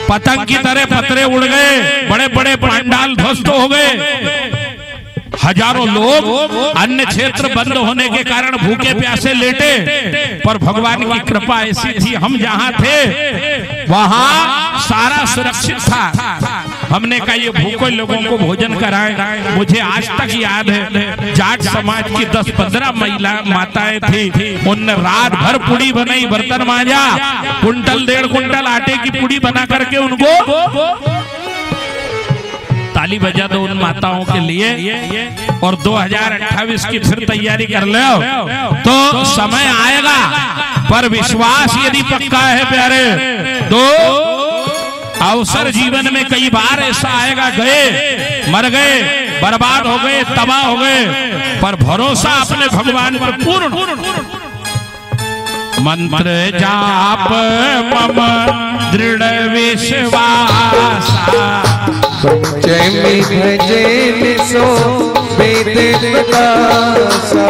पतंग की तरह पतरे उड़ गए, बड़े बड़े पंडाल ध्वस्त हो गए, हजारों लोग अन्य क्षेत्र बंद होने के कारण भूखे प्यासे लेटे, पर भगवान की कृपा ऐसी थी, हम जहां थे वहां सारा सुरक्षित था। हमने कहा ये भूखे लोगों को भोजन कराएं। मुझे आज तक याद है, जाट समाज की 10-15 महिला माताएं थी, उनने रात भर पुड़ी बनाई, बर्तन मांजा, कुंटल 1.5 कुंटल आटे की पुड़ी बना करके उनको ताली बजा दो उन माताओं के लिए। और 2028 की फिर तैयारी कर लो, तो समय आएगा, पर विश्वास यदि पक्का है प्यारे, तो अवसर जीवन में कई बार ऐसा आएगा, गए, मर गए, बर्बाद हो गए, तबाह हो गए, पर भरोसा अपने भगवान पर पूर्ण। मंत्र जाप मम दृढ़ विश्वास, पंचमी भजन सो वेद प्रकाशा।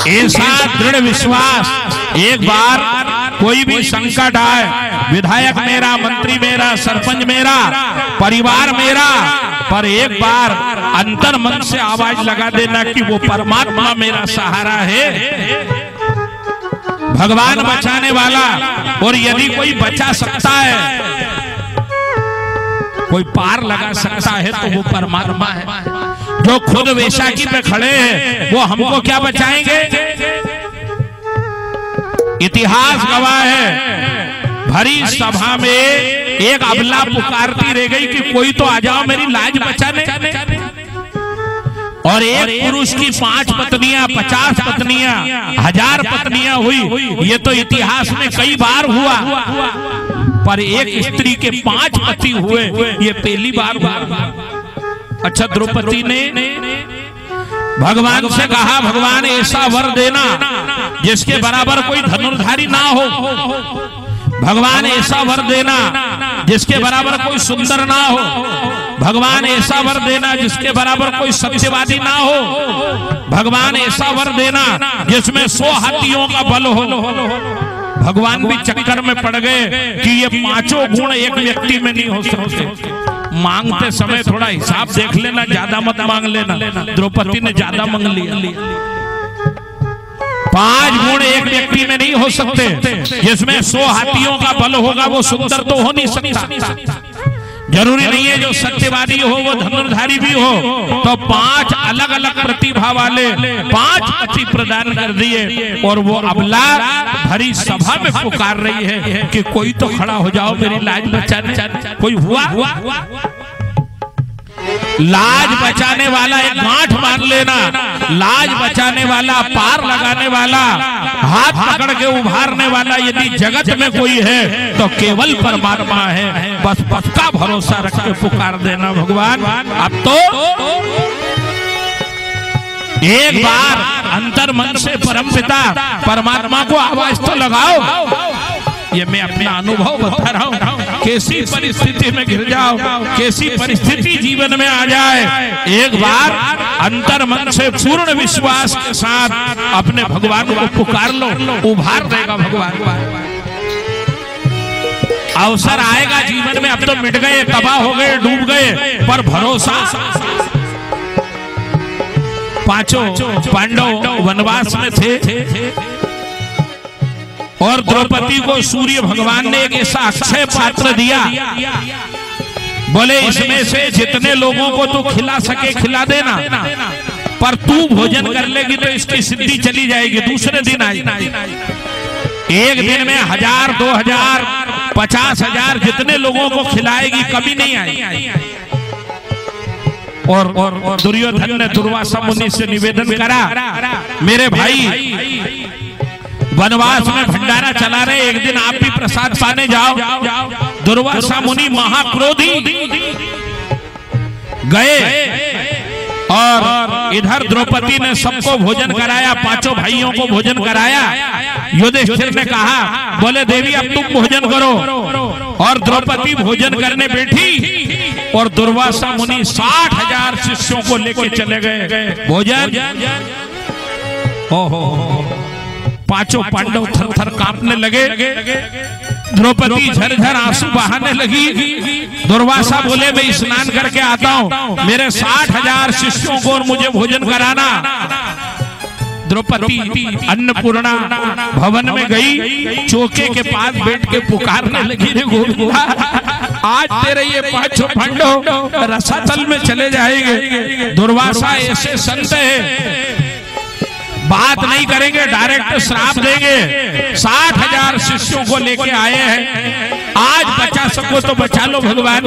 ऐसा दृढ़ विश्वास, एक बार कोई भी संकट आए, विधायक मेरा, मंत्री मेरा, सरपंच मेरा, परिवार मेरा, पर एक बार अंतर मन से आवाज लगा देना कि वो परमात्मा मेरा सहारा है, भगवान बचाने वाला। और यदि कोई बचा सकता है, कोई पार लगा सकता है, तो वो परमात्मा है। जो खुद वैशाखी पे खड़े हैं, वो हमको क्या बचाएंगे? इतिहास गवाह है, भरी सभा में एक अबला पुकारती रह गई कि कोई तो आ जाओ मेरी लाज बचाने। और एक पुरुष की 5 पत्नियां, 50 पत्नियां, 1000 पत्नियां हुई, ये तो इतिहास में कई बार हुआ, पर एक स्त्री के 5 पति हुए, ये पहली बार हुआ। अच्छा, द्रौपदी ने भगवान से कहा, भगवान ऐसा वर देना जिसके बराबर कोई धनुर्धारी ना हो, भगवान ऐसा वर देना जिसके बराबर कोई सुंदर ना हो, भगवान ऐसा वर देना जिसके बराबर कोई सत्यवादी ना हो, भगवान ऐसा वर देना जिसमें 100 हाथियों का बल हो। भगवान भी चक्कर में पड़ गए कि ये 5 गुण एक व्यक्ति में नहीं हो सकते। मांगते समय थोड़ा हिसाब देख लेना, ज्यादा मत मांग लेना। द्रौपदी ने ज्यादा मांग लिया। 5 गुण एक व्यक्ति में नहीं हो सकते, जिसमें 100 हाथियों का बल होगा वो सुंदर तो हो नहीं सकता। जरूरी नहीं है जो सत्यवादी हो वो धनुर्धारी भी हो। तो 5 अलग अलग प्रतिभा वाले 5 पति प्रदान कर दिए, और वो अबला भरी सभा में पुकार रही है कि कोई तो खड़ा हो जाओ मेरी लाज बचाने। कोई हुआ? लाज बचाने वाला एक गांठ मान लेना, लाज बचाने वाला, पार लगाने वाला, हाथ पकड़ के उभारने वाला यदि जगत में कोई है तो केवल परमात्मा है। बस पक्का भरोसा रख के पुकार देना, भगवान अब तो एक बार अंतर मन से परमपिता परमात्मा को आवाज तो लगाओ। ये मैं अपना अनुभव बता रहा हूँ, कैसी परिस्थिति में गिर जाओ, कैसी परिस्थिति जीवन में आ जाए, एक बार अंतर मन से पूर्ण विश्वास के साथ अपने भगवान को पुकार लो, उभार देगा भगवान। अवसर आएगा जीवन में, अब तो मिट गए, तबाह हो गए, डूब गए, पर भरोसा। 5 पांडव वनवास में थे और द्रौपदी को सूर्य भगवान ने एक ऐसा अक्षय पात्र दिया, बोले इसमें से जितने लोगों को तू खिला सके खिला देना, पर तू भोजन कर लेगी तो इसकी सिद्धि चली जाएगी, दूसरे दिन आएगी। एक दिन में 1000, 2000, 50,000 जितने लोगों को खिलाएगी, कभी नहीं आएगी। और दुर्योधन ने दुर्वासा मुनि से निवेदन करा, मेरे भाई वनवास में भंडारा चला रहे, एक दिन आप भी प्रसाद पाने जाओ। दुर्वासा मुनि महाक्रोधी गए और इधर द्रौपदी ने सबको भोजन कराया, 5 भाइयों को भोजन कराया। युधिष्ठिर ने कहा, बोले देवी अब तुम भोजन करो, और द्रौपदी भोजन करने बैठी और दुर्वासा मुनि 60,000 शिष्यों को लेके चले गए भोजन। हो 5 पांडव थर थर कांपने लगे। द्रौपदी झरझर आंसू बहाने लगी। दुर्वासा बोले मैं स्नान करके आता हूँ, मेरे 60,000 शिष्यों को और मुझे भोजन कराना। द्रौपदी अन्नपूर्णा भवन में गई, चौके के पास बैठ के पुकारने लगी, रे गोविंदा आज तेरे ये 5 पांडव रसातल में चले जाएंगे। दुर्वासा ऐसे संत है, बात नहीं करेंगे, डायरेक्ट श्राप देंगे। 60,000 शिष्यों को लेके आए हैं, आज बचा सको तो बचा लो भगवान।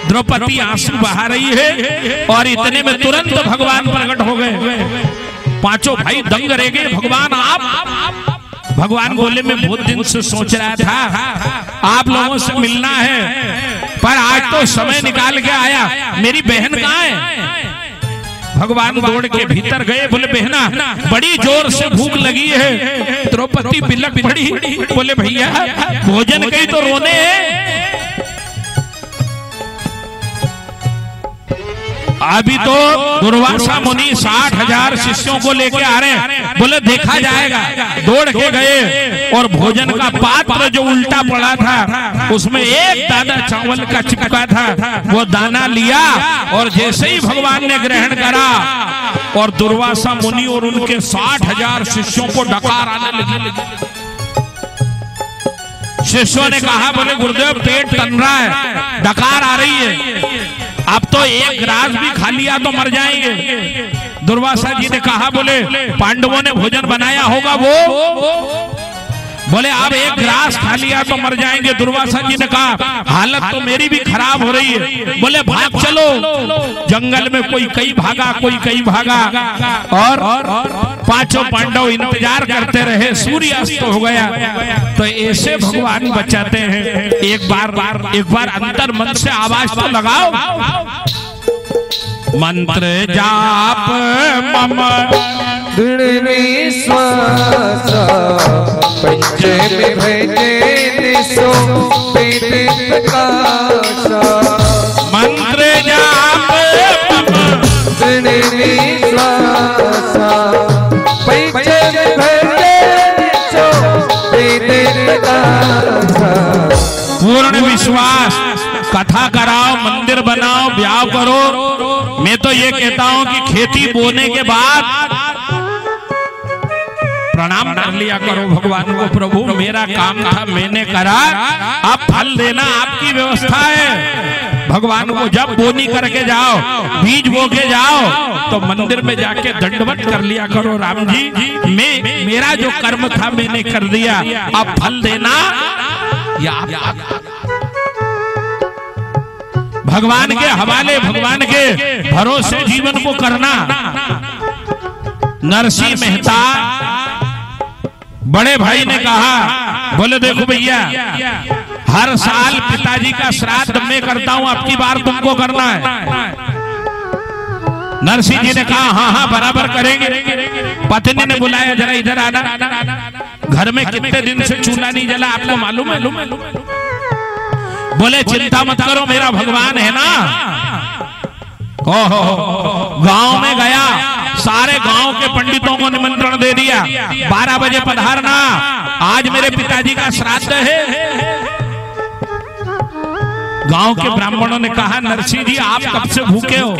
द्रौपदी आंसू बहा रही है और इतने में तुरंत भगवान प्रकट हो गए। पांचों भाई दंग रह गए, भगवान आप। भगवान बोले मैं बहुत दिन से सोच रहा था आप लोगों से मिलना है, पर आज तो समय निकाल के आया। मेरी बहन कहाँ है? भगवान दौड़ के भीतर गए, बोले बहना बड़ी जोर से भूख लगी है। द्रौपदी बिलक पड़ी, बोले भैया भोजन कहीं तो रोने हैं। अभी तो दुर्वासा मुनि 60,000 शिष्यों को लेके आ रहे हैं, बोले देखा जाएगा। दौड़ के गए और भोजन का पात्र जो उल्टा पड़ा था उसमें एक दाना चावल का चिपका था, वो दाना लिया और जैसे ही भगवान ने ग्रहण करा और दुर्वासा मुनि और उनके 60,000 शिष्यों को डकार आने लगी। शिष्यों ने कहा, बोले गुरुदेव पेट तन रहा है, डकार आ रही है, अब तो एक ग्रास भी खा लिया तो मर जाएंगे। दुर्वासा जी ने कहा, बोले पांडवों ने भोजन बनाया होगा वो। बोले अब एक ग्रास खा लिया तो मर जाएंगे। दुर्वासा जी ने कहा हालत तो मेरी भी खराब हो रही है। बोले भाग चलो। जंगल में कोई कहीं भागा, कोई कहीं भागा और पांचों पांडव इंतजार करते रहे। सूर्यास्त हो गया तो ऐसे भगवान बचाते हैं। एक बार अंतर मन से आवाज तो लगाओ। मंत्र जाप मम दृढ़ विश्वास पंचमी भजे निसो पेट प्रकाशा। मंत्र जाप मम दृढ़ विश्वास पंचमी भजे निसो पेट प्रकाशा। पूर्ण विश्वास, कथा कराओ, मंदिर बनाओ, ब्याह करो। मैं तो ये कहता हूं कि खेती बोने के बाद प्रणाम कर लिया करो भगवान को, प्रभु मेरा काम था मैंने करा, अब फल देना आपकी व्यवस्था है। भगवान को जब बोनी करके जाओ, बीज बो के जाओ तो मंदिर में जाके दंडवत कर लिया करो, राम जी मैं मेरा जो कर्म था मैंने कर दिया, अब फल देना या भगवान के हवाले, भगवान के भरोसे जीवन को करना। नरसिंह मेहता बड़े भाई ने कहा, बोले देखो भैया हर साल पिताजी का श्राद्ध मैं करता हूं, अब की बार तुमको करना है। नरसिंह जी ने कहा हाँ बराबर करेंगे। पत्नी ने बुलाया, जरा इधर आना, घर में कितने दिन से चूल्हा नहीं जला आपको मालूम है? बोले चिंता मत करो, मेरा भगवान है ना। ओहो, गांव में गया, सारे गांव के पंडितों को निमंत्रण दे दिया, 12 बजे पधारना, आज मेरे पिताजी का श्राद्ध है। गांव के ब्राह्मणों ने कहा नरसिंह जी आप कब से भूखे हो,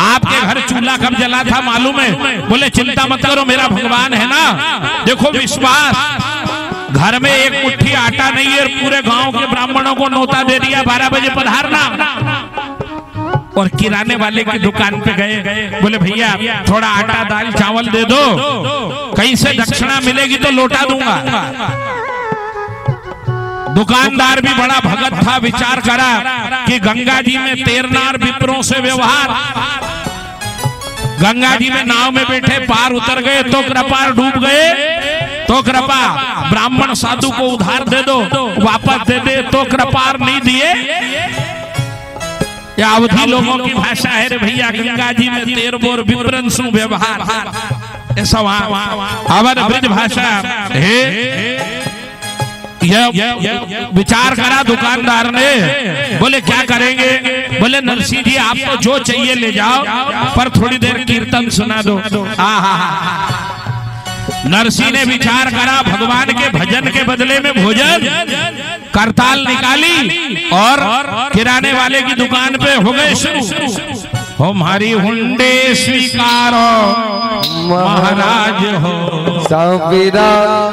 आपके घर चूल्हा कब जला था मालूम है? बोले चिंता मत करो, मेरा भगवान है ना। देखो विश्वास, घर में एक मुट्ठी आटा नहीं है, पूरे गांव के ब्राह्मणों को नौता दे दिया, 12 बजे पधारना। और किराने वाले की दुकान पे गए, बोले भैया थोड़ा आटा दाल चावल दे दो, कहीं से दक्षिणा मिलेगी तो लौटा दूंगा। दुकानदार भी बड़ा भगत था, विचार करा कि गंगा जी में तैरनार विप्रों से व्यवहार। गंगा जी में नाव में बैठे, पार उतर गए तो कृपा, डूब गए तो कृपा, ब्राह्मण साधु को उधार दे दो वापस दे दे तो कृपा, नहीं दिए। या अवधि लोगों की भाषा है रे भैया, गंगा जी में तेर बोर विप्रन सु व्यवहार, ऐसा वहां अवध ब्रज भाषा है। विचार करा दुकानदार ने, बोले क्या करेंगे? बोले नरसिंह जी आपको जो चाहिए ले जाओ, पर थोड़ी देर कीर्तन सुना दो। नरसिंह ने विचार करा, भगवान के भजन के बदले में भोजन, करताल निकाली और किराने वाले की दुकान पे हो गए शुरू। हमारी हुंडे स्वीकारो महाराज हो, साविरा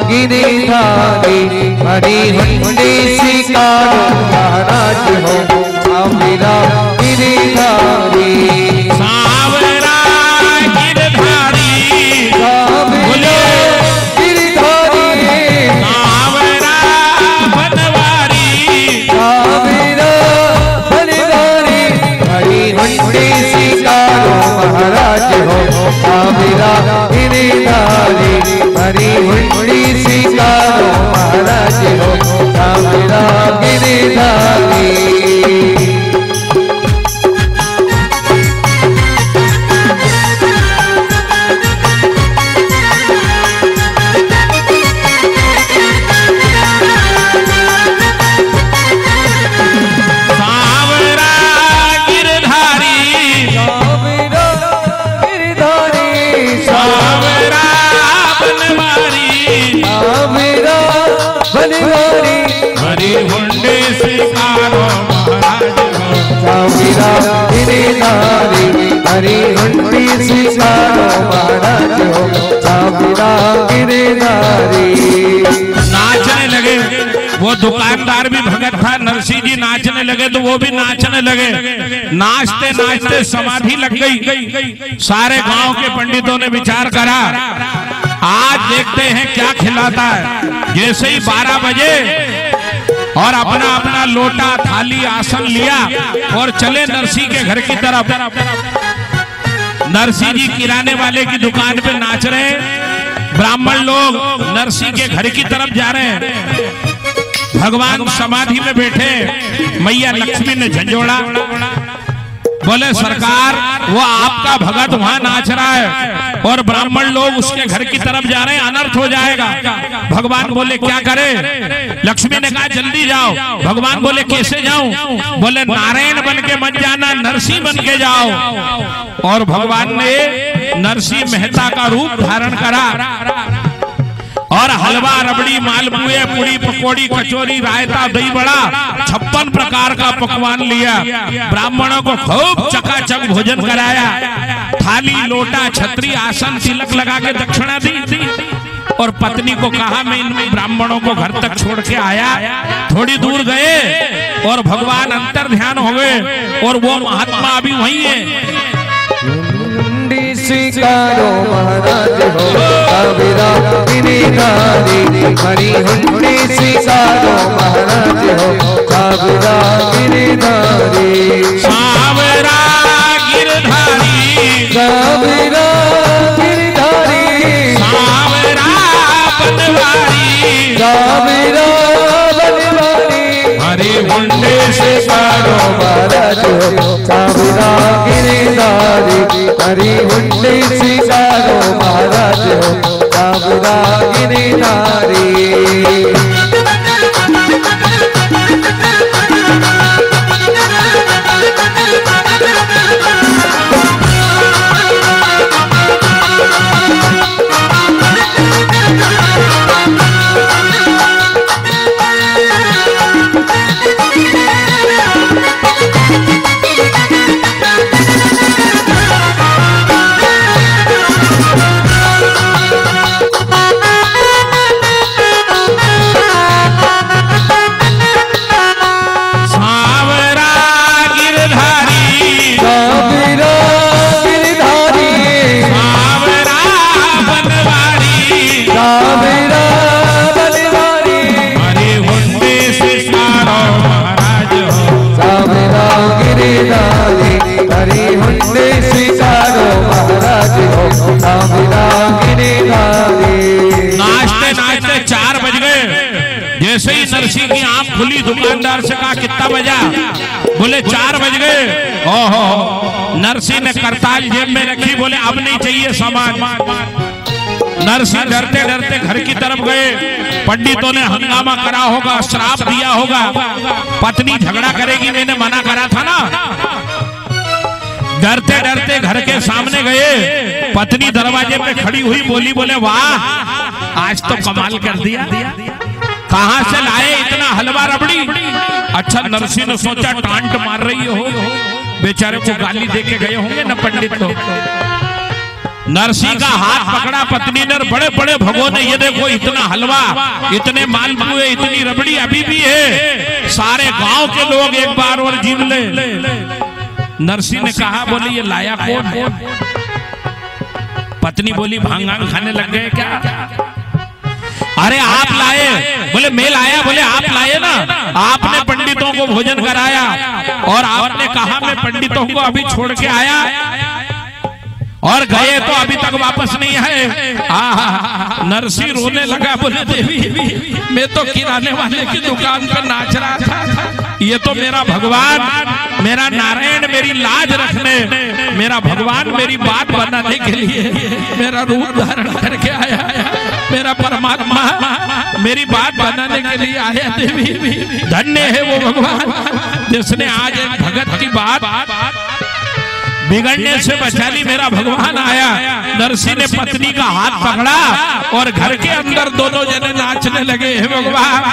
गिरिधारी हरी हुंडे स्वीकारो महाराज हो, साविरा गिरिधारी सावरा गिरधारी साविरा गिरिधारी सावरा बनवारी साविरा बनवारी हरी हुंडे स्वीकारो महाराज हो, साविरा गिरिधारी हरी हुंडे स्वीकारो महाराज हो, साविरा गिरिधारी। हरी हुंडे स्वीकारो महाराज हो, साविरा गिरिधारी हरी हुंडे स्वीकारो महाराज हो, साविरा गिरिधारी। नाचने लगे। वो दुकानदार भी भगत था, नरसिंह जी नाचने लगे तो वो भी नाचने लगे। नाचते नाचते समाधि लग गई। सारे गांव के पंडितों ने विचार करा, आज देखते हैं क्या खिलाता है। जैसे ही 12 बजे और अपना अपना लोटा थाली आसन लिया और चले नरसिंह के घर की तरफ। नरसिंह जी किराने वाले की दुकान पे नाच रहे हैं, ब्राह्मण लोग नरसिंह के घर की तरफ जा रहे हैं। भगवान समाधि में बैठे, मैया लक्ष्मी ने झंझोड़ा, बोले सरकार वो आपका भगत वहां नाच रहा है और ब्राह्मण लोग उसके घर की तरफ जा रहे हैं, अनर्थ हो जाएगा। भगवान बोले क्या करें? लक्ष्मी ने कहा जल्दी जाओ। भगवान बोले कैसे जाऊं? बोले नारायण बन के मत जाना, नरसिंह बन के जाओ। और भगवान ने नरसिंह मेहता का रूप धारण करा और हलवा, रबड़ी, मालपुए, पूड़ी, पकौड़ी, कचौरी, रायता, दही बड़ा 56 प्रकार का पकवान लिया। ब्राह्मणों को खूब चकाचक भोजन कराया। थाली, लोटा, छतरी, आसन, तिलक लगा के दक्षिणा दी और पत्नी को कहा मैं इन ब्राह्मणों को घर तक छोड़ के आया। थोड़ी दूर गए और भगवान अंतर ध्यान हो गए और वो महात्मा अभी वही है। स्वीकारो महाराज हो, साविरा गिरिधारी हरी हुंडे स्वीकारो महाराज हो, साविरा गिरिधारी सावरा गिरधारी साविरा गिरिधारी सावरा बनवारी साविरा बनवारी हरी हुंडे स्वीकारो महाराज हो, साविरा गिरिधारी हरी हुंडे स्वीकारो महाराज हो, साविरा गिरिधारी। नाचते नाचते 4 बज गए। जैसे ही नरसिंह की आंख खुली, दुकानदार से कहा कितना बजा? बोले 4 बज गए। ओहो, नरसिंह ने करताल जेब में रखी, बोले अब नहीं चाहिए सामान। नरसिंह डरते डरते घर की तरफ गए। पंडितों ने हंगामा करा होगा, श्राप दिया होगा, पत्नी झगड़ा करेगी, मैंने मना करा था ना। डरते डरते घर के सामने गए, पत्नी दरवाजे पे खड़ी हुई, बोली बोले वाह आज तो कमाल कर दिया, कहां से लाए इतना हलवा रबड़ी। अच्छा नरसी ने सोचा टांट मार रही हो, बेचारे को गाली देके गए होंगे न पंडित लोग। नरसी का हाथ पकड़ा पत्नी ने, बड़े बड़े भगोने, ये देखो इतना हलवा, इतने मालपुए, इतनी रबड़ी अभी भी है, सारे गांव के लोग एक बार और जीव ले। नरसी ने कहा, बोले ये लाया कौन है? पत्नी बोली भांग खाने लग गए क्या? अरे आप लाए? बोले मैं लाया। बोले आप लाए ना, आपने पंडितों को भोजन कराया और आपने कहा मैं पंडितों को अभी छोड़ के आया और गए तो अभी तक वापस नहीं आए। नरसी रोने लगा, बोले देवी मैं तो किराने वाले की दुकान पर नाच रहा था, ये तो मेरा भगवान, मेरा नारायण मेरी लाज रखने, मेरा भगवान मेरी बात बनाने के लिए मेरा रूप धारण करके आया, मेरा परमात्मा मेरी बात बनाने के लिए आया। देवी धन्य है वो भगवान जिसने आज एक भगत की बात बिगड़ने से बचा ली, मेरा भगवान आया। नरसी ने पत्नी का हाथ पकड़ा और घर के अंदर दोनों जने नाचने लगे। हे भगवान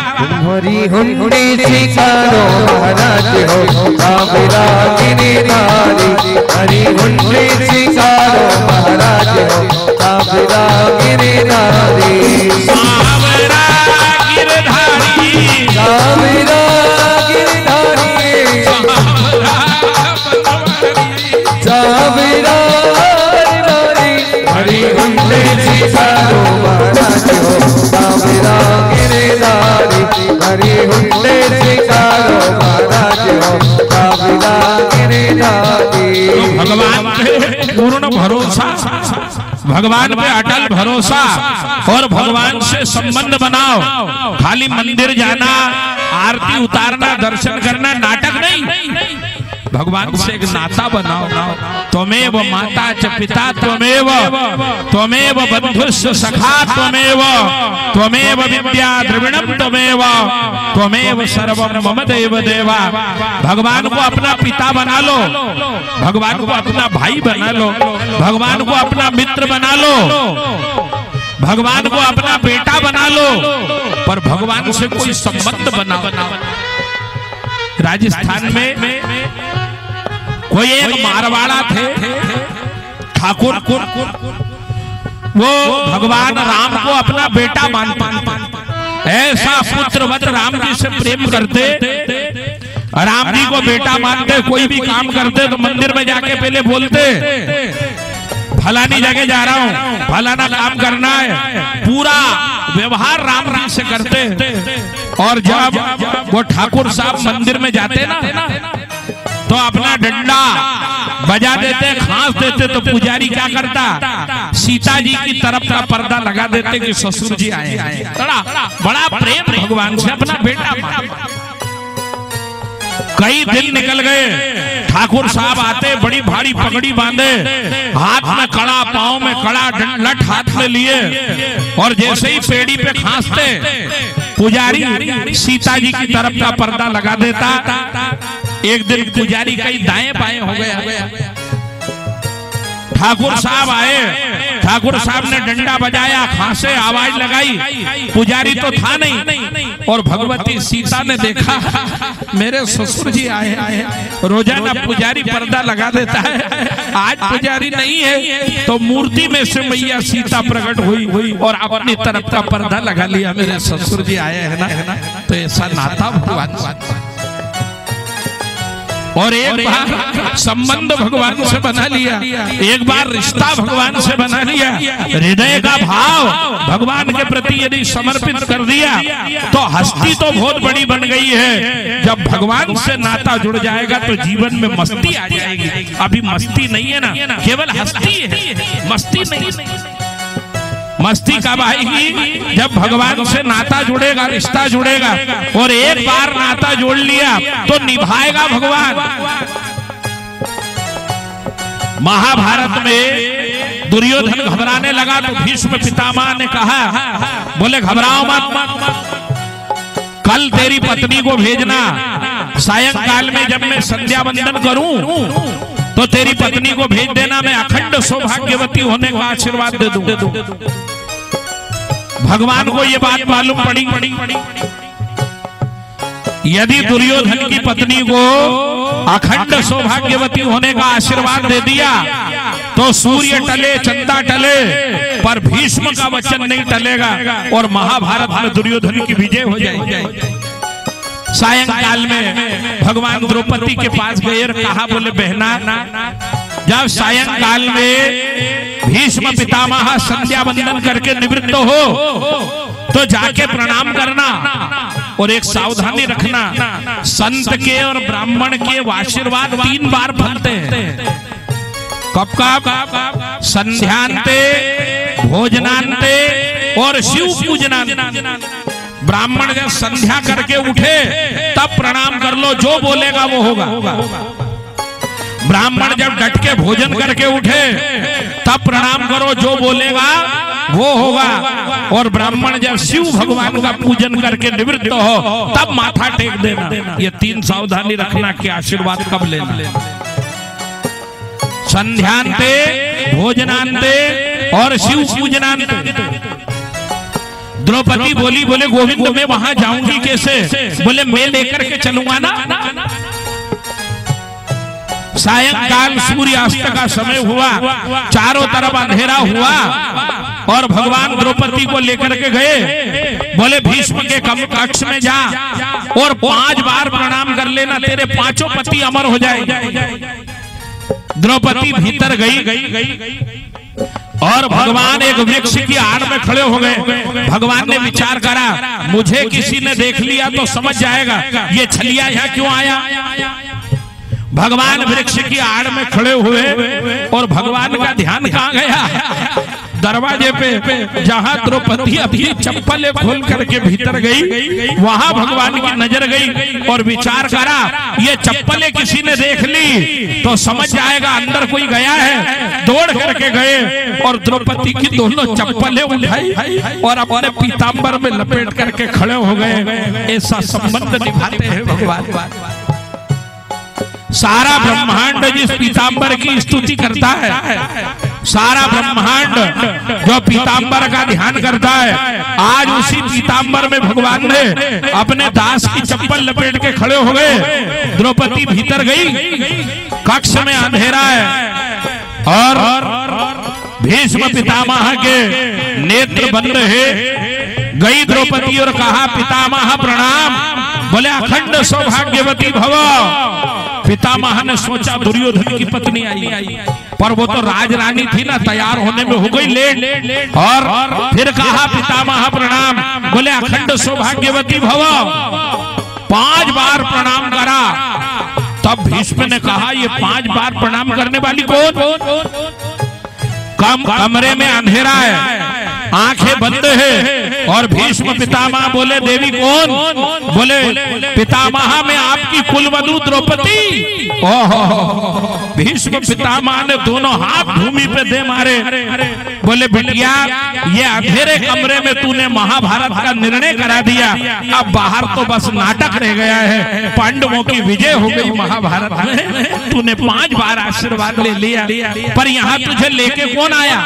हरी हुंडी सिकारो महाराज हो काबिरागिनी नारी, हरी हुंडी सिकारो महाराज हो काबिरागिनी नारी। सावरा गिरधारी, सावरा गिरधारी, सावरा नारी, हरी हुंडी सिकारो महाराज हो काबिरागिनी नारी, हरी हुंडी सिकारो महाराज हो काबिरागिनी नारी। भगवान पे पूर्ण भरोसा, भगवान पे अटल भरोसा और भगवान से संबंध बनाओ। खाली मंदिर जाना, आरती उतारना, दर्शन करना नाटक नहीं, भगवान से एक नाता बनाओ। त्वमेव माता च पिता त्वमेव, त्वमेव बंधुश्च सखा त्वमेव, त्वमेव विद्या द्रविणम त्वमेव, त्वमेव सर्वं मम देव देवा। भगवान को अपना पिता बना लो, भगवान को अपना भाई बना लो, भगवान को अपना मित्र बना लो, भगवान को अपना बेटा बना लो, पर भगवान से कोई संबंध बनाओ। राजस्थान में कोई एक मारवाड़ा थे ठाकुर, वो भगवान राम को अपना बेटा मानते, ऐसा पुत्रवत राम जी से प्रेम करते, राम जी को बेटा मानते। कोई भी काम करते तो मंदिर में जाके पहले बोलते फलानी जगह जा रहा हूँ, फलाना काम करना है, पूरा व्यवहार राम जी से करते। और जब वो ठाकुर साहब मंदिर में जाते ना तो अपना डंडा बजा देते, खांस देते, तो पुजारी क्या करता, सीता जी की तरफ का पर्दा लगा देते कि ससुर जी आए। बड़ा प्रेम भगवान से अपना बेटा। कई दिन निकल गए, ठाकुर साहब आते, बड़ी भारी पगड़ी बांधे, हाथ में कड़ा, पांव में कड़ा, लठ हाथ में लिए, और जैसे ही पेड़ी पे खांसते पुजारी सीता जी की तरफ का पर्दा लगा देता। एक दिन पुजारी कहीं दाएं बाएं हो गया, ठाकुर साहब आए, ठाकुर साहब ने डंडा बजाया, खांसे, आवाज लगाई, पुजारी तो था नहीं, और भगवती सीता ने देखा मेरे ससुर जी आए। रोजाना पुजारी पर्दा लगा देता है, आज पुजारी नहीं है, तो मूर्ति में से मैया सीता प्रकट हुई और अपनी तरफ का पर्दा लगा लिया, मेरे ससुर जी आए है ना। तो ऐसा नाता भगवान, और एक बार संबंध भगवान से बना लिया, एक बार रिश्ता भगवान से बना लिया, हृदय का भाव भगवान के प्रति यदि समर्पित कर दिया तो हस्ती तो बहुत बड़ी बन गई है। जब भगवान से नाता जुड़ जाएगा तो जीवन में मस्ती आ जाएगी। अभी मस्ती नहीं है ना, केवल हस्ती है, मस्ती नहीं। मस्ती कब आएगी, जब भगवान से नाता जुड़ेगा, रिश्ता जुड़ेगा, और एक बार नाता जोड़ लिया तो निभाएगा भगवान। महाभारत में दुर्योधन घबराने लगा तो भीष्म पितामह ने कहा, बोले घबराओ मत, कल तेरी पत्नी को भेजना, सायंकाल में जब मैं संध्या वंदन करूं तो तेरी पत्नी को भेज देना, मैं अखंड सौभाग्यवती होने का आशीर्वाद दे दूं। भगवान को ये बात मालूम पड़ी। यदि दुर्योधन की पत्नी को अखंड सौभाग्यवती होने का आशीर्वाद दे दिया तो सूर्य टले चंदा टले पर भीष्म का वचन नहीं टलेगा और महाभारत में दुर्योधन की विजय हो जाएगी। सायंकाल में भगवान द्रौपदी के पास गए और कहा, बोले बहना, जब सायंकाल में भीष्म पितामह संध्या वंदन करके निवृत्त हो तो जाके प्रणाम करना और एक सावधानी रखना, संत के और ब्राह्मण के आशीर्वाद 3 बार फलते हैं। कब कब? संध्यांते, भोजनांते और शिव पूजनांते। ब्राह्मण जब संध्या करके उठे तब प्रणाम कर लो, जो बोलेगा वो होगा। ब्राह्मण जब डट के भोजन करके उठे तब प्रणाम करो, जो बोलेगा वो होगा। और ब्राह्मण जब शिव भगवान का पूजन करके निवृत्त हो तब माथा टेक देना। ये 3 सावधानी रखना कि आशीर्वाद कब लेना। संध्यांते, भोजनांते और शिव पूजनांते। द्रौपदी बोली, बोले गोविंद मैं वहां जाऊंगी कैसे? बोले मैं लेकर के चलूंगा ना। सायंकाल सूर्यास्त का समय हुआ, चारों तरफ अंधेरा हुआ और भगवान द्रौपदी को लेकर के गए। बोले भीष्म के कक्ष में जा और 5 बार प्रणाम कर लेना, तेरे 5 पति अमर हो जाए। द्रौपदी भीतर गई और भगवान एक वृक्ष की आड़ में खड़े हो गए। भगवान ने विचार करा, मुझे किसी ने देख लिया तो समझ जाएगा ये छलिया यहाँ क्यों आया। भगवान वृक्ष की आड़ में खड़े हुए और भगवान का ध्यान कहाँ गया? दरवाजे पे जहां द्रौपदी अपनी चप्पलें खोल करके भीतर गई, वहां भगवान की नजर गई और विचार करा, ये चप्पलें किसी ने देख ली तो समझ जाएगा अंदर कोई गया है। दौड़ करके गए और द्रौपदी की दोनों चप्पलें उठाई और अपने पीताम्बर में लपेट करके खड़े हो गए। ऐसा संबंध निभाते हैं भगवान। सारा ब्रह्मांड जिस पीताम्बर की स्तुति करता है, सारा ब्रह्मांड जो पीताम्बर का ध्यान करता है, आज उसी पीताम्बर में भगवान ने अपने दास की चप्पल लपेट के खड़े हो गए। द्रौपदी भीतर गई, कक्ष में अंधेरा है और भीष्म पितामह के नेत्र बंद है। गई द्रौपदी और कहा, पितामह प्रणाम। बोले अखंड सौभाग्यवती भव। पितामह ने सोचा दुर्योधन की पत्नी आई, पर वो तो राजरानी थी ना, तैयार होने में हो गई लेट। और फिर कहा पितामह प्रणाम। बोले अखंड सौभाग्यवती भव। 5 बार प्रणाम करा। तब भीष्म ने कहा, ये 5 बार प्रणाम करने वाली कौन? कमरे में अंधेरा है, आंखें बंद है और भीष्म पितामह बोले, देवी कौन? बोले पितामह में आपकी कुलवधू द्रौपदी। ओहो! भीष्म पितामह ने दोनों हाथ भूमि पे दे मारे। बोले बिटिया, ये अंधेरे कमरे में तूने महाभारत का निर्णय करा दिया, अब बाहर तो बस नाटक रह गया है। पांडवों की विजय हो गई महाभारत में, तूने 5 बार आशीर्वाद ले लिया, पर यहाँ तुझे लेके कौन आया?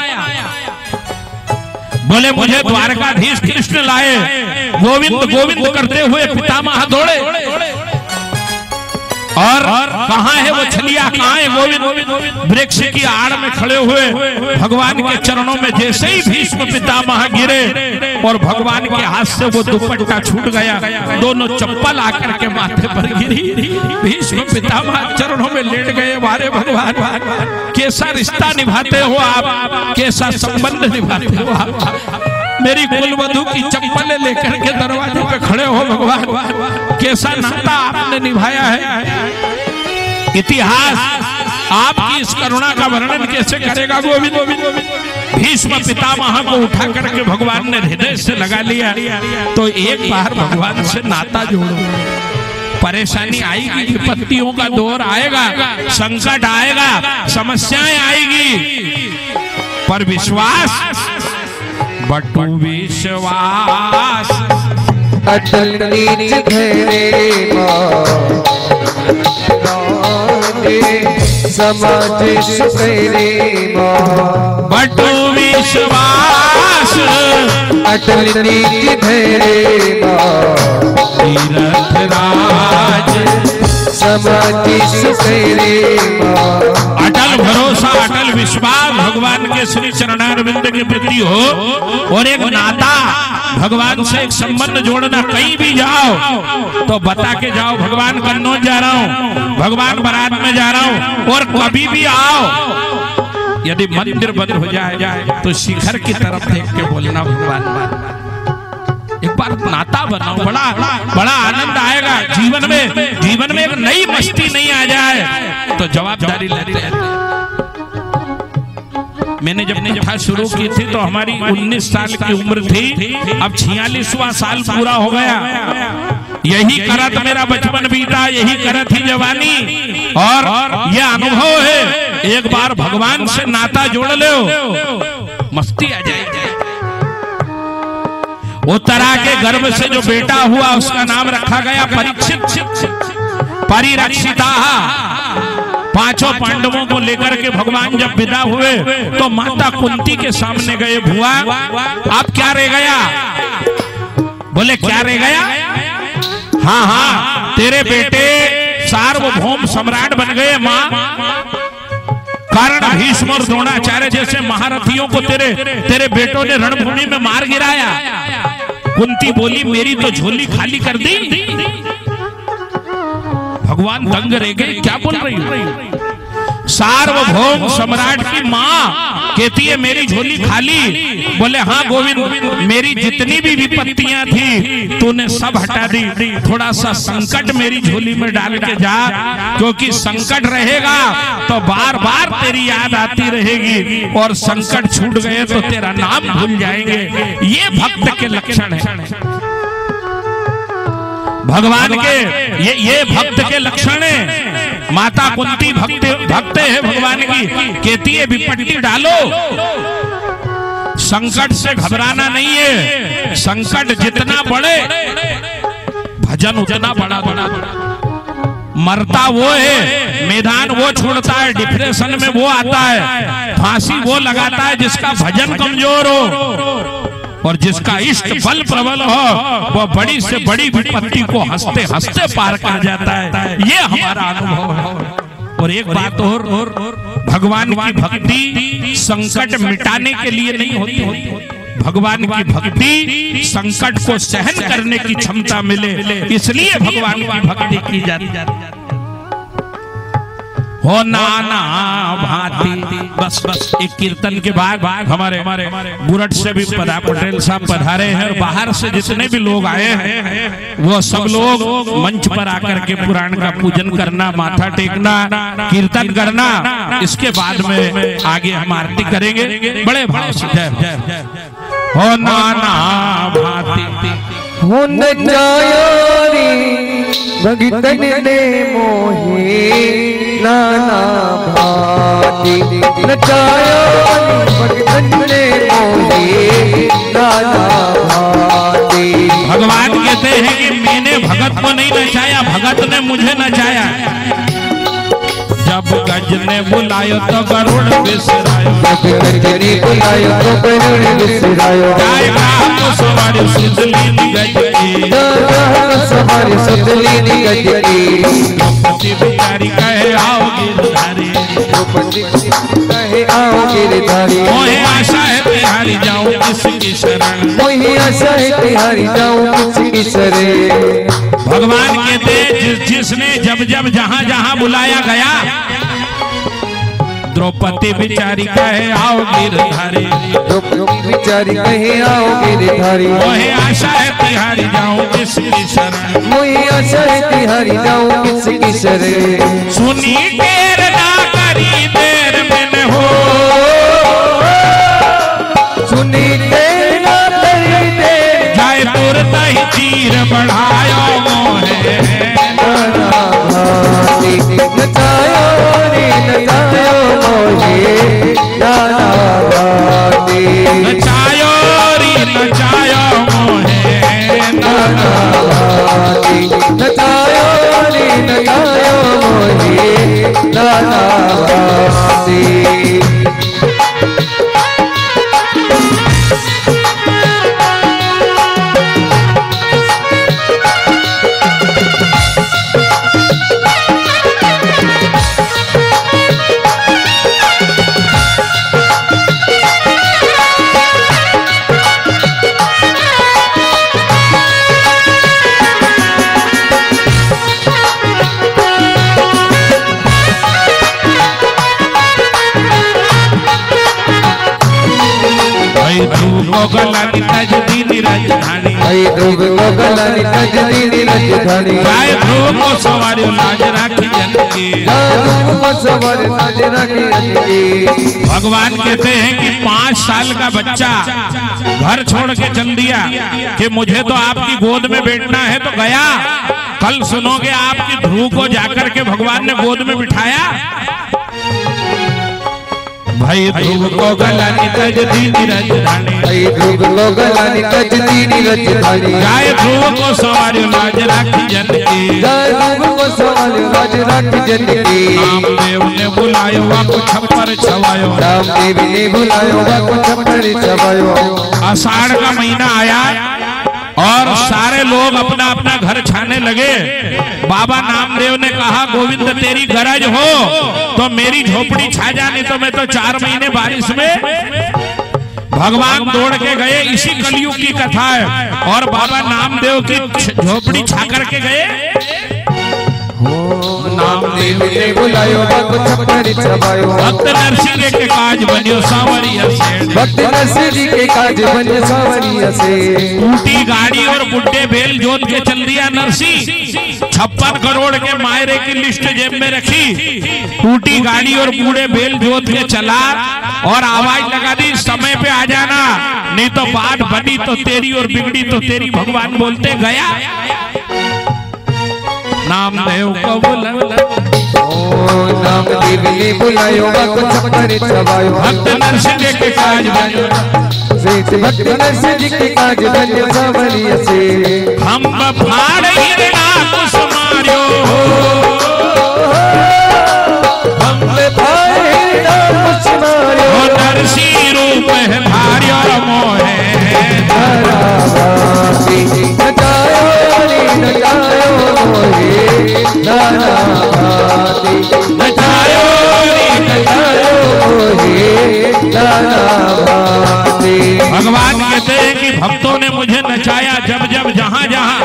बोले मुझे द्वारकाधीश कृष्ण लाए। गोविंद गोविंद करते हुए पितामह दौड़े और कहाँ है वो छलिया, कहाँ है गोविंद? वृक्ष की आड़ में खड़े हुए भगवान के चरणों में जैसे ही भीष्म पितामह गिरे और भगवान के हाथ से वो दुपट्टा छूट गया, दोनों चप्पल आकर के माथे पर गिरी। भीष्म पितामह चरणों में लेट गए। वारे भगवान, कैसा रिश्ता निभाते हो आप, कैसा संबंध निभाते हो आप। मेरी कुलवधू की चप्पलें लेकर के दरवाजे पे खड़े हो भगवान, कैसा नाता आपने निभाया है। इतिहास आपकी इस करुणा का वर्णन कैसे करेगा गोविंद। भीष्म पितामह को उठा करके भगवान ने हृदय से लगा लिया। तो एक बार भगवान से नाता जोड़ो। परेशानी आएगी, विपत्तियों का दौर आएगा, संकट आएगा, समस्याएं आएगी, पर विश्वास, बटू विश्वास अटल नीच धरे समाज सुखेरे बटू विश्वास अटल नीति धैर्य तीरथ राज समाज सुखेरे अटल भरोसा अटल विश्वास भगवान के श्री चरणारविंद के प्रति हो और एक नाता भगवान से एक संबंध जोड़ना। कहीं भी जाओ तो बता के जाओ भगवान कन्नौज जा रहा हूँ, भगवान बारात में जा रहा हूँ। और कभी भी आओ यदि मंदिर बंद हो जाए तो शिखर की तरफ देख के बोलना भगवान एक बार नाता बनाओ, बड़ा आनंद आएगा जीवन में। जीवन में एक नई मस्ती नहीं आ जाए तो जवाबदारी लेते हैं। मैंने जब कथा शुरू की थी तो हमारी 19 साल की उम्र थी, अब 46वां साल पूरा हो गया। यही करत मेरा बचपन बीता, यही करत ही जवानी, और यह अनुभव है एक बार भगवान से नाता जोड़ लो मस्ती आ जाएगी। उत्तरा के गर्भ से जो बेटा हुआ उसका नाम रखा गया परीक्षित। परिरक्षिता पांचों पांडवों को लेकर के भगवान जब विदा हुए तो माता कुंती के सामने गए, भुआ आप क्या रह गया? बोले क्या रह गया? हाँ तेरे बेटे सार्वभौम सम्राट बन गए माँ। कारण भीष्म और द्रोणाचार्य जैसे महारथियों को तेरे बेटों ने रणभूमि में मार गिराया। कुंती बोली मेरी तो झोली खाली कर दी। भगवान दंग रह गए, क्या बोल रही हो? सार्वभौम सम्राट की माँ कहती है मेरी झोली खाली। बोले हाँ गोविंद, मेरी जितनी भी विपत्तियां थी तूने सब हटा दी। थोड़ा सा संकट मेरी झोली में डाल के जा, क्योंकि संकट रहेगा तो बार बार तेरी याद आती रहेगी, और संकट छूट गए तो तेरा नाम भूल जाएंगे। ये भक्त के लक्षण है भगवान के, ये भक्त के लक्षण है। माता कुंती भक्त है भगवान की, कहती है विपत्ति डालो, संकट से घबराना नहीं है। संकट जितना बढ़े भजन उतना बड़ा। मरता वो है, मैदान वो छोड़ता है, डिप्रेशन में वो आता है, फांसी वो लगाता है जिसका भजन कमजोर हो, और जिसका इष्ट बल प्रबल हो वह बड़ी से बड़ी विपत्ति को हंसते हंसते पार कर जाता है। ये हमारा अनुभव है। और एक बात और भगवान की भक्ति संकट मिटाने के लिए नहीं होती। भगवान की भक्ति संकट को सहन करने की क्षमता मिले, इसलिए भगवान की भक्ति की जाती है। हो नाना भांति। बस एक कीर्तन के बाद हमारे बुरट से भी पटेल साहब पधारे हैं, और बाहर से जितने भी लोग आए हैं वो सब लोग मंच पर आकर के पुराण का पूजन करना, माथा टेकना, कीर्तन करना। इसके बाद में आगे हम आरती करेंगे बड़े भाव से। जय हो नाना भांति हो नचायारी भगतन ने मोहे नाना भांति। नचायारी भगतन ने मोहे नाना भांति। भगवान कहते हैं कि मैंने भगत को नहीं नचाया, भगत ने मुझे नचाया। जब गज ने बुलायो तो गरुड़ बिसरायो, जब गज ने बुलायो तो गरुड़ बिसरायो। जाय राम सवारी सुदलीन गज की, सवारी सुदलीन गज की। द्रौपदी बिचारी कहे आओ गिरधारी, द्रौपदी कहे आओ गिरधारी। मोहे आशा है तिहारी जाऊं किसकी शरण, मोहे आशा है तिहारी जाऊं किसकी शरण। भगवान कहते जिसने जब जब जहां जहां बुलाया गया, द्रौपदी बिचारी कहे आओ गिरधारी, द्रौपदी बिचारी कहे आओ गिरधारी। मोहे आशा है तिहारी जाऊं किसकी शरण, मोहे आशा है तिहारी जाऊं किसकी शरण। सुनी देर ना करी देर में हो, सुनी देर ना करी देर। जाए तुरंत ही चीर बढ़ायो मोहे नाना भांति। नचायो रे नचायो मोहे नाना भांति। नचायो री नचायो मोहे नाना भांति। नचायो रे नचायो मोहे नाना को गलानी तजदीनी राजधानी, आई ध्रुव को गलानी तजदीनी राजधानी, गाय ध्रुव को सवारी लाज राखी जन की, ध्रुव को सवारी लाज राखी जन की। भगवान कहते हैं कि 5 साल का बच्चा घर छोड़ के चल दिया कि मुझे तो आपकी गोद में बैठना है, तो गया। कल सुनोगे आपकी ध्रुव को जाकर के भगवान ने गोद में बिठाया। भाई ध्रुव को गलानी तजदीनी राजधानी, आई ध्रुव को गलानी तजदीनी राजधानी, गाय ध्रुव को सवारी लाज राखी जन की, गाय ध्रुव को सवारी लाज राखी जन की। रामदेव ने बुलायो वाको छप्पर छवायो, रामदेव ने बुलायो वाको छप्पर छवायो। आषाढ़ का महीना आया और सारे लोग अपना अपना घर छाने लगे। बाबा नामदेव ने कहा गोविंद तेरी गरज हो तो मेरी झोपड़ी छा जाने, तो मैं तो 4 महीने बारिश में। भगवान दौड़ के गए, इसी कलयुग की कथा है। और बाबा नामदेव की झोपड़ी छा करके गए। नामदेव ने बुलायो वाको छप्पर छवायो, भक्त नरसिंह के काज बनियो सांवरिया से, भक्त नरसिंह के काज बनियो सांवरिया से। टूटी गाड़ी और बुड्ढे बेल जोत के चल दिया नरसिंह, 56 करोड़ के मायरे की लिस्ट जेब में रखी, टूटी गाड़ी और बूढ़े बेल जोत के चला और आवाज लगा दी समय पे आ जाना, नहीं तो बात बनी तो तेरी और बिगड़ी तो तेरी। भगवान बोलते गया। नामदेव को बुला, नामदेव ने बुलायो वाको छप्पर छवायो, भक्त नरसिंह के काज बनियो, भक्त नरसिंह के काज बनियो सांवरिया से। हम फाड़ हिरना कुछ मारियो, हम फाड़ हिरना कुछ मारियो, नरसिंह रूप है भार्यो मोहे नचायो नचायो मोहे नानावाती, नचायो नचायो मोहे नानावाती। भगवान कहते हैं कि भक्तों ने मुझे नचाया जब जब जहां जहां।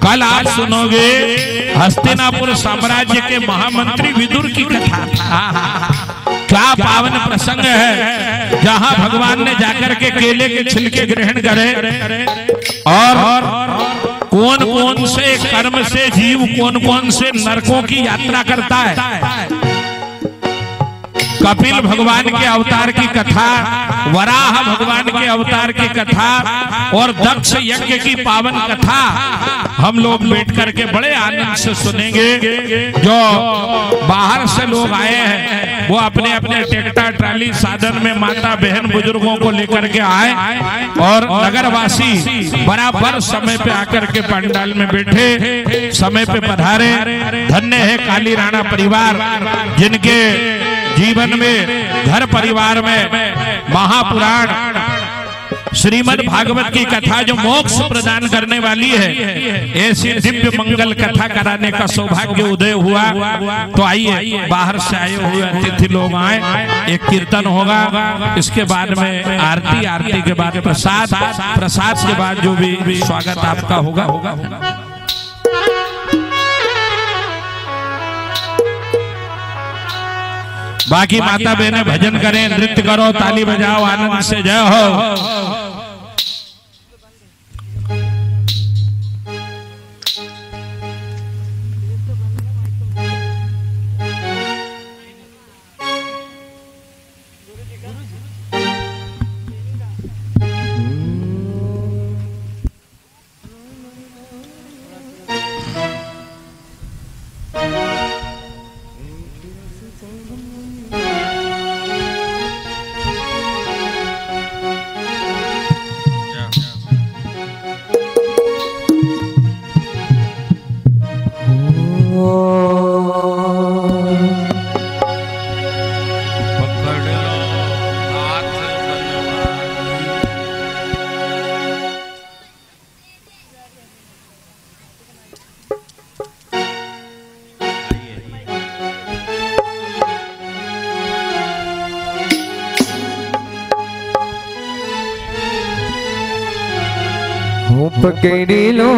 कल आप सुनोगे हस्तिनापुर साम्राज्य के महामंत्री विदुर की कथा। क्या पावन प्रसंग है, जहां भगवान ने जाकर के केले के छिलके ग्रहण करे और कौन कौन से कर्म से जीव कौन कौन से नरकों की यात्रा करता है। कपिल भगवान के अवतार की कथा, वराह भगवान के अवतार की कथा और दक्ष यज्ञ की पावन कथा हम लोग बैठ करके बड़े आनंद से सुनेंगे। जो बाहर से लोग आए हैं वो अपने अपने ट्रैक्टर ट्राली साधन में माता बहन बुजुर्गों को लेकर के आए और नगरवासी बराबर समय पे आकर के पंडाल में बैठे, समय पे पधारे। धन्य है काली राणा परिवार, जिनके जीवन में घर परिवार में महापुराण श्रीमद् भागवत की कथा जो मोक्ष प्रदान करने वाली है, ऐसी दिव्य मंगल कथा कराने का सौभाग्य उदय हुआ। तो आइए बाहर से आए हुए अतिथि लोग आए, एक कीर्तन होगा, इसके बाद में आरती, आरती के बाद प्रसाद, प्रसाद के बाद जो भी स्वागत आपका होगा। बाकी माता बहनें भजन करें, नृत्य करो, ताली बजाओ, आनंद से जय हो। पकड़ी लो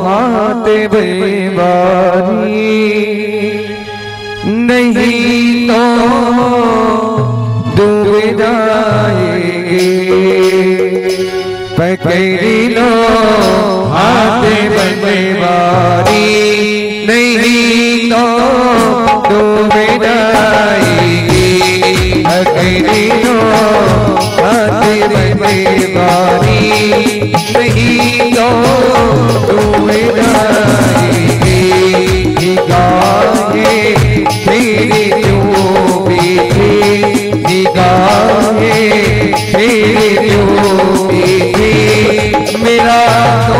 हाथ बेवारी, नहीं तो डूब जाएंगे। पकड़ी लो हाथ बनवारी, नहीं तो डूब जाएगी। पकड़ी लो हाथ बनवारी, नहीं तो डूब जाएगी। निगाहें तेरी क्यों बीती, निगाहें तेरी क्यों बीती, मेरा तो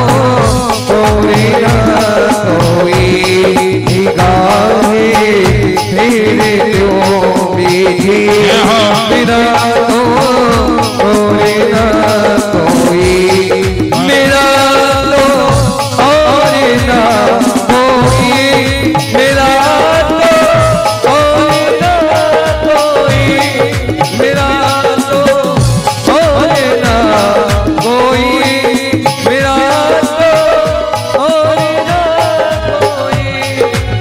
कोई ना कोई। निगाहें तेरी क्यों बीती, मेरा तो कोई ना कोई, मेरा तो और ना कोई, मेरा तो और ना कोई, मेरा तो और ना कोई, मेरा तो और ना कोई।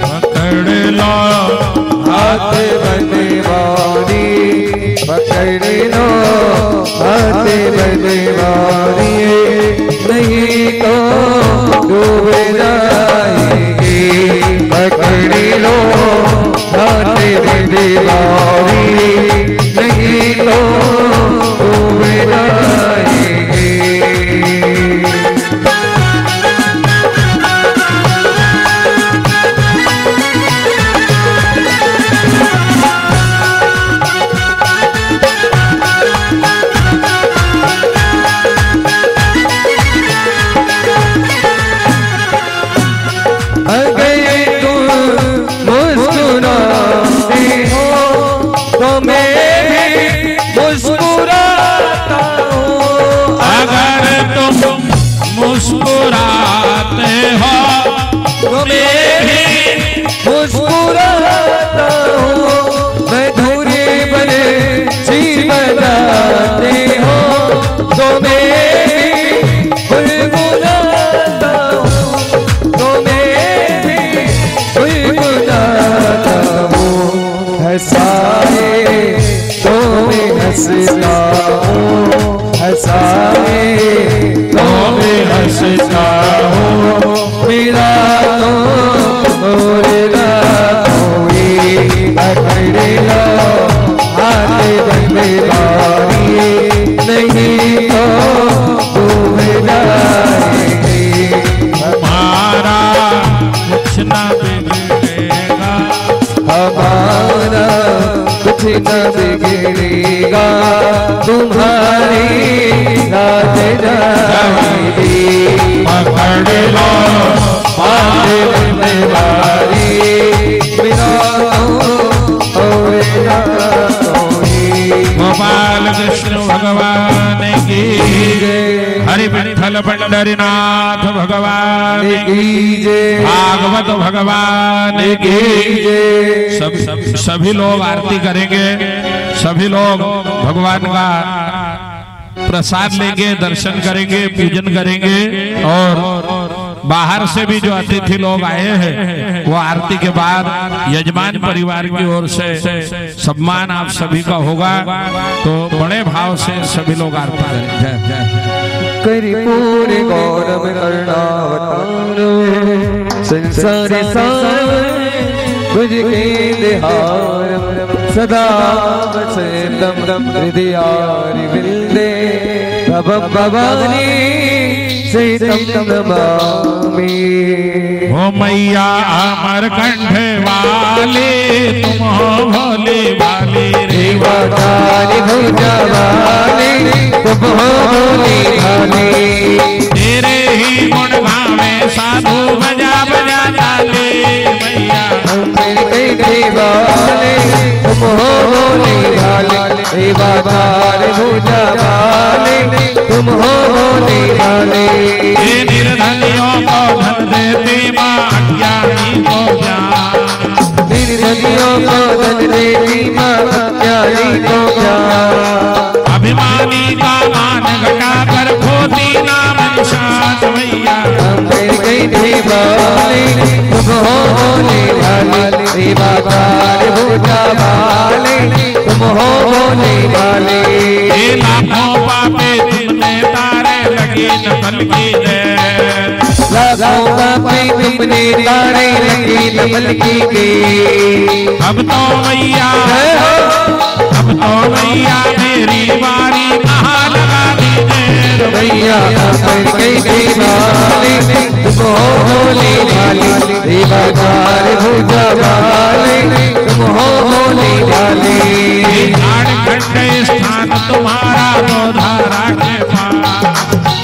पकड़ लो हाथ बनवारी, पकड़ लो हाथ बनवारी, नहीं तो डूब जाएगी। पकड़ लो हाथ बनवारी, नहीं तो डूब जाएगी। अगर तुम मुस्कुराते हो तो मैं भी मुस्कुराता हूँ। अगर तुम मुस्कुराते हो तो मैं भी मुस्कुराता हूँ। मधुरे बने सिर बजाते हो तो मैं भी गुनगुनाता हूँ, तो मैं भी गुनगुनाता हूँ। हंसाए तो मैं हंसता हूँ, हंसाए तो मैं हंसता हूँ, मेरा तो कोई ना कोई। पकड़ लो हाथ बनवारी, नहीं तो डूब जाएगी। हमारा कुछ ना बिगड़ेगा, हमारा कुछ न बिगड़ेगा, तुम्हारी रात जाएगी। पकड़ लो हाथ बनवारी, मेरा कोई ना कोई। गोपाल कृष्ण भगवान की, हरि विठ्ठल पंडरीनाथ भगवान की, भागवत भगवान की। सभी लोग आरती करेंगे, सभी लोग भगवान का प्रसाद लेंगे, दर्शन करेंगे, पूजन करेंगे। और बाहर से भी जो अतिथि लोग आए हैं वो आरती के बाद यजमान परिवार की ओर से सम्मान आप सभी का होगा, तो बड़े भाव से सभी लोग आरती करें। जय जय। कर्पूर गौरव करुणावतार, संसार सार भुज के निहार, सदा वसंतम हृदयारि विंदे, भवानी सहितं नमामि। ओ मैया अमर कंठ वाले तुम हो भोले भाले, रेवा काली भुजा वाले तुम हो भोले भाले। तेरे ही गुण गावे साधु बजा बजा ताले, मैया वाले तुम हो भोले भाले। रेवा काली भुजा वाले तुम हो भोले भाले। ये निर्धनियों को धन देती माँ, अज्ञानी को ज्ञान, निर्धनियों को धन देती माँ, अज्ञानी को ज्ञान। अभिमानी का मान घटा कर खोती नाम निशान, मैया वाले तुम हो भोले भाले। रेवा काली भुजा वाले तुम हो भोले भाले। ये लाखों पापे तुमने तारे लग लगी नकल की देर। लाखों पापी तुमने तारे लगी नकल की देर। अब तो मैया मेरी बारी कहाँ लगा दी देर। मैया अमर गई दीवानी तुम हो होने वाली देवदार भुजा वाली तुम हो होने वाली। झारखंड स्थान तुम्हारा दो धारा के पार।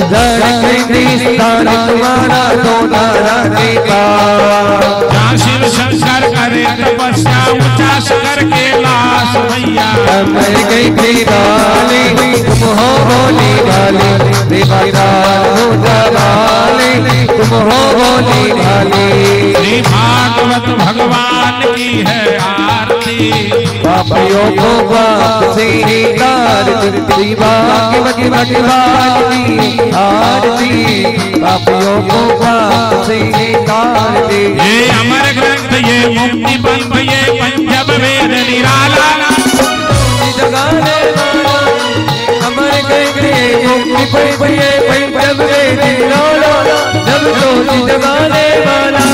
झारखंड स्थान तुम्हारा दो धारा के पार। जहाँ शिव शंकर करे तपस्या ऊंचा सगर के लाश मैया। अमर गई दीवानी तुम हो होने वाली देवदार भुजा वाली तुम हो होने वाली। श्री भागवत भगवान की है आरती। पापियों को पाप से तार दीवानी आरती। पापियों को पाप से तार दे। ये अमर ग्रंथ ये मुक्ति पंथ ये पंचम वेद निराला। जगाने वाला अमर ग्रंथ ये मुक्ति पंथ ये पंचम वेद निराला। जब ज्योति जगाने वाला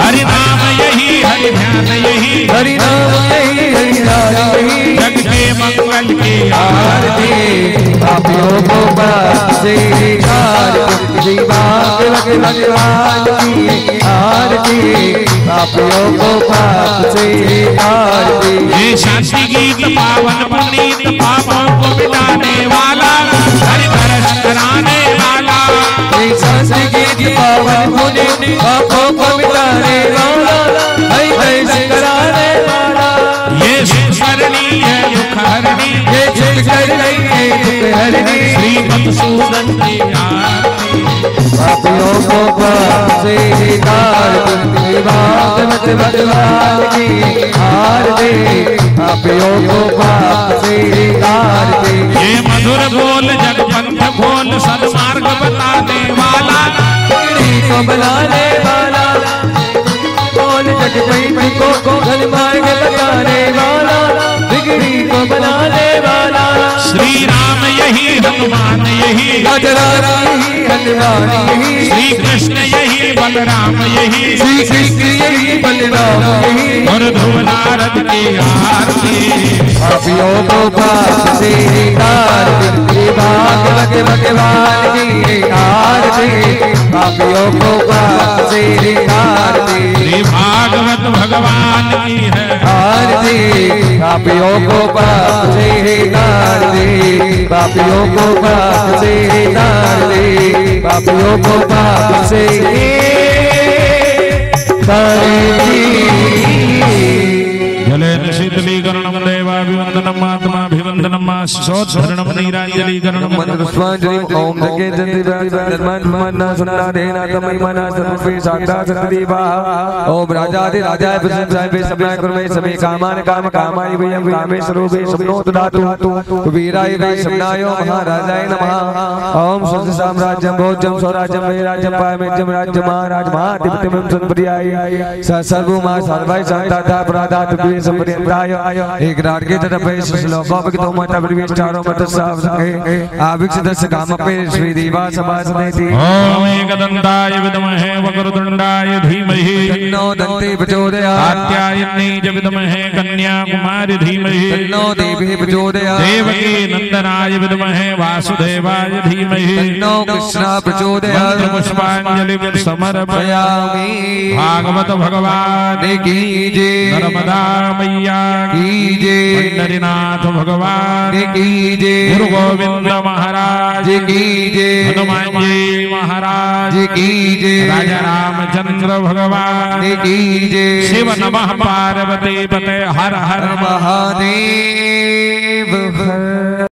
हरि नाम यही हरि ध्यान यही हरि नाम यही हरि नाम यही जग के मंगल की आरती। पापियों को पाप से तार भगवान की आरती। पापियों को पाप से आरती। ये शांति गीत पावन पुनीत पापों को मिटाने वाला हरि तरस कराने वाला। ये शांति गीत पावन पुनीत पापों को मिटाने वाला हरि तरस कराने वाला। ये सुखहरणी है दुखहरणी ये सुखहरणी है दुखहरणी श्रीमत्सूदन की आरती। पापियों को पाप से तार भागवत भगवान की आरती। पापियों को पाप से तार दे। ये मधुर बोल जगपंथ खोल सदमार्ग बताने वाला बिगड़ी को बनाने वाला बोल जगपंथ को सदमार्ग बताने वाला बिगड़ी को बनाने वाला। श्री राम यही हनुमान यही हनुमान यही श्री कृष्ण यही बलराम यही श्री कृष्ण यही बलराम यही और ध्रुव नारद की आरती। पापियों को पाप से तार भागवत भगवान की आरती। पापियों को पाप से आरती। श्री भागवत भगवान की है आरती। पापियों को पाप से आरती। पापियों को पाप से आरती। पापियों को पाप से जलेन शीतलीकरणं देवाभिवन्दनम् आत्माभिवन्दनम् आशिषोद्धरणं नीराञ्जलीकरणं मंत्रस्वांजलि ओम जगे जन्मना सुनादेना तमयमना सर्वे साक्षात् सतदेवा। ओम राजादि राजाय प्रसन्नाय सबनाय कुर्मे समे कामान काम कामाय वयं कामेश्वरो सपनोत धातु वीराय वे सबनाय महाराजाय नमः। ओम सुध साम्राज्यं भोज्यं स्वराज्यं वे राज्यं पायमेज्यं राज्यं महाराज महाधिपतिं संप्रियाय सर्वमा सर्वाय शांताता प्रादात वे संप्रियाय। एक रात के तरफ श्लोकों के तो मत परिवेश चारों मत साफ संगे आविक्षित काम पे श्री देवा समास ने थी। ओम एकदंताय विद्महे वक्रतुंडाय धीमहि तन्नो दन्ते प्रचोदयात्। कात्यायनी च विद्महे कन्याकुमारी धीमहि तन्नो देवी प्रचोदयात्। देवकी नंदनाय विद्महे वासुदेवाय धीमहि तन्नो कृष्णा प्रचोदयात्। पुष्पांजलि समर्पयामि। भागवत भगवान की जय। नर्मदा मैया की जय। पंढरीनाथ भगवान की जय। गुरु गोविंद महाराज की जय। हनुमान जी महाराज की जय। राजा रामचंद्र भगवान की जय। शिव नमः पार्वती पते हर हर महादेव।